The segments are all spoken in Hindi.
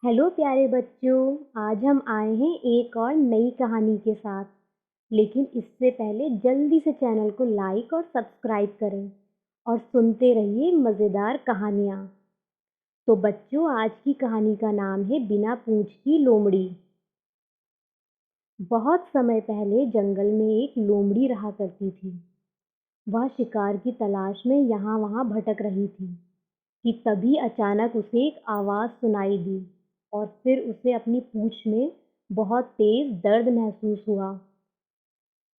हेलो प्यारे बच्चों। आज हम आए हैं एक और नई कहानी के साथ। लेकिन इससे पहले जल्दी से चैनल को लाइक और सब्सक्राइब करें और सुनते रहिए मज़ेदार कहानियाँ। तो बच्चों, आज की कहानी का नाम है बिना पूंछ की लोमड़ी। बहुत समय पहले जंगल में एक लोमड़ी रहा करती थी। वह शिकार की तलाश में यहाँ वहाँ भटक रही थी कि तभी अचानक उसे एक आवाज़ सुनाई दी और फिर उसे अपनी पूंछ में बहुत तेज दर्द महसूस हुआ।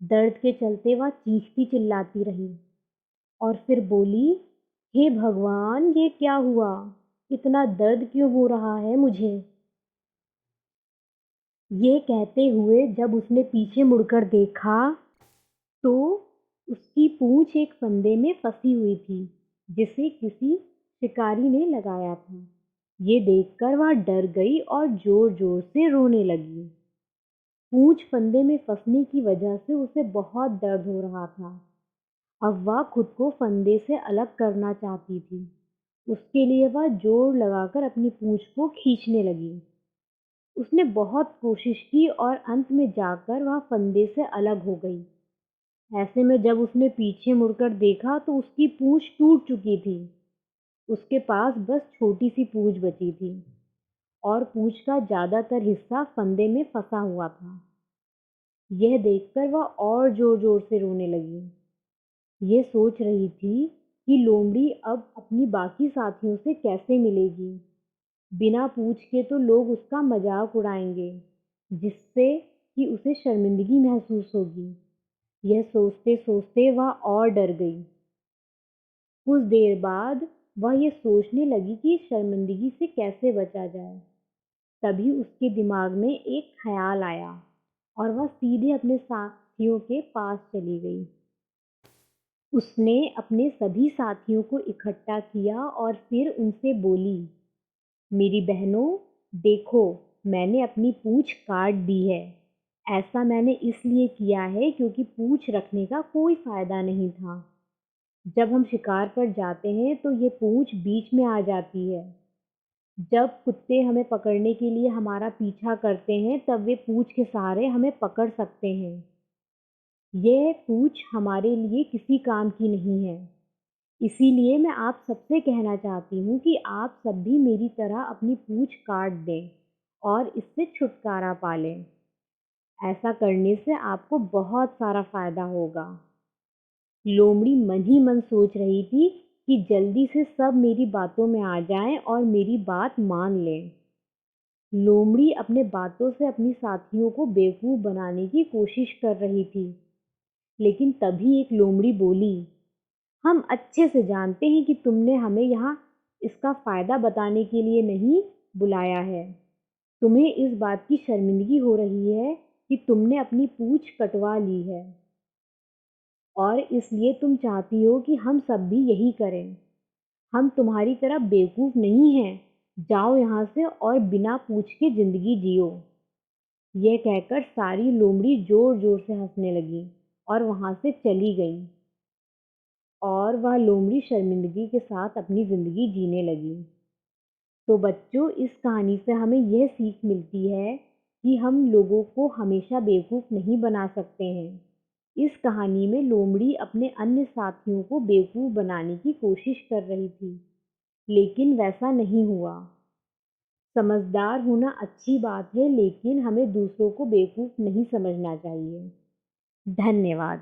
दर्द के चलते वह चीखती चिल्लाती रही और फिर बोली, हे भगवान, ये क्या हुआ? इतना दर्द क्यों हो रहा है मुझे? ये कहते हुए जब उसने पीछे मुड़कर देखा तो उसकी पूंछ एक फंदे में फंसी हुई थी जिसे किसी शिकारी ने लगाया था। ये देखकर वह डर गई और जोर जोर से रोने लगी। पूंछ फंदे में फंसने की वजह से उसे बहुत दर्द हो रहा था। अब वह खुद को फंदे से अलग करना चाहती थी। उसके लिए वह जोर लगाकर अपनी पूंछ को खींचने लगी। उसने बहुत कोशिश की और अंत में जाकर वह फंदे से अलग हो गई। ऐसे में जब उसने पीछे मुड़कर देखा तो उसकी पूंछ टूट चुकी थी। उसके पास बस छोटी सी पूंछ बची थी और पूंछ का ज्यादातर हिस्सा फंदे में फंसा हुआ था। यह देखकर वह और जोर जोर से रोने लगी। ये सोच रही थी कि लोमड़ी अब अपनी बाकी साथियों से कैसे मिलेगी। बिना पूछ के तो लोग उसका मजाक उड़ाएंगे, जिससे कि उसे शर्मिंदगी महसूस होगी। यह सोचते सोचते वह और डर गई। कुछ देर बाद वह ये सोचने लगी कि शर्मिंदगी से कैसे बचा जाए। तभी उसके दिमाग में एक ख्याल आया और वह सीधे अपने साथियों के पास चली गई। उसने अपने सभी साथियों को इकट्ठा किया और फिर उनसे बोली, मेरी बहनों, देखो, मैंने अपनी पूंछ काट दी है। ऐसा मैंने इसलिए किया है क्योंकि पूंछ रखने का कोई फायदा नहीं था। जब हम शिकार पर जाते हैं तो ये पूंछ बीच में आ जाती है। जब कुत्ते हमें पकड़ने के लिए हमारा पीछा करते हैं तब वे पूंछ के सहारे हमें पकड़ सकते हैं। यह पूंछ हमारे लिए किसी काम की नहीं है। इसीलिए मैं आप सबसे कहना चाहती हूँ कि आप सब भी मेरी तरह अपनी पूंछ काट दें और इससे छुटकारा पा लें। ऐसा करने से आपको बहुत सारा फायदा होगा। लोमड़ी मन ही मन सोच रही थी कि जल्दी से सब मेरी बातों में आ जाएं और मेरी बात मान लें। लोमड़ी अपने बातों से अपनी साथियों को बेवकूफ़ बनाने की कोशिश कर रही थी। लेकिन तभी एक लोमड़ी बोली, हम अच्छे से जानते हैं कि तुमने हमें यहाँ इसका फ़ायदा बताने के लिए नहीं बुलाया है। तुम्हें इस बात की शर्मिंदगी हो रही है कि तुमने अपनी पूंछ कटवा ली है और इसलिए तुम चाहती हो कि हम सब भी यही करें। हम तुम्हारी तरह बेवकूफ़ नहीं हैं। जाओ यहाँ से और बिना पूंछ के ज़िंदगी जियो। यह कहकर सारी लोमड़ी जोर जोर से हंसने लगी और वहाँ से चली गई और वह लोमड़ी शर्मिंदगी के साथ अपनी ज़िंदगी जीने लगी। तो बच्चों, इस कहानी से हमें यह सीख मिलती है कि हम लोगों को हमेशा बेवकूफ़ नहीं बना सकते हैं। इस कहानी में लोमड़ी अपने अन्य साथियों को बेवकूफ़ बनाने की कोशिश कर रही थी, लेकिन वैसा नहीं हुआ। समझदार होना अच्छी बात है, लेकिन हमें दूसरों को बेवकूफ़ नहीं समझना चाहिए। धन्यवाद।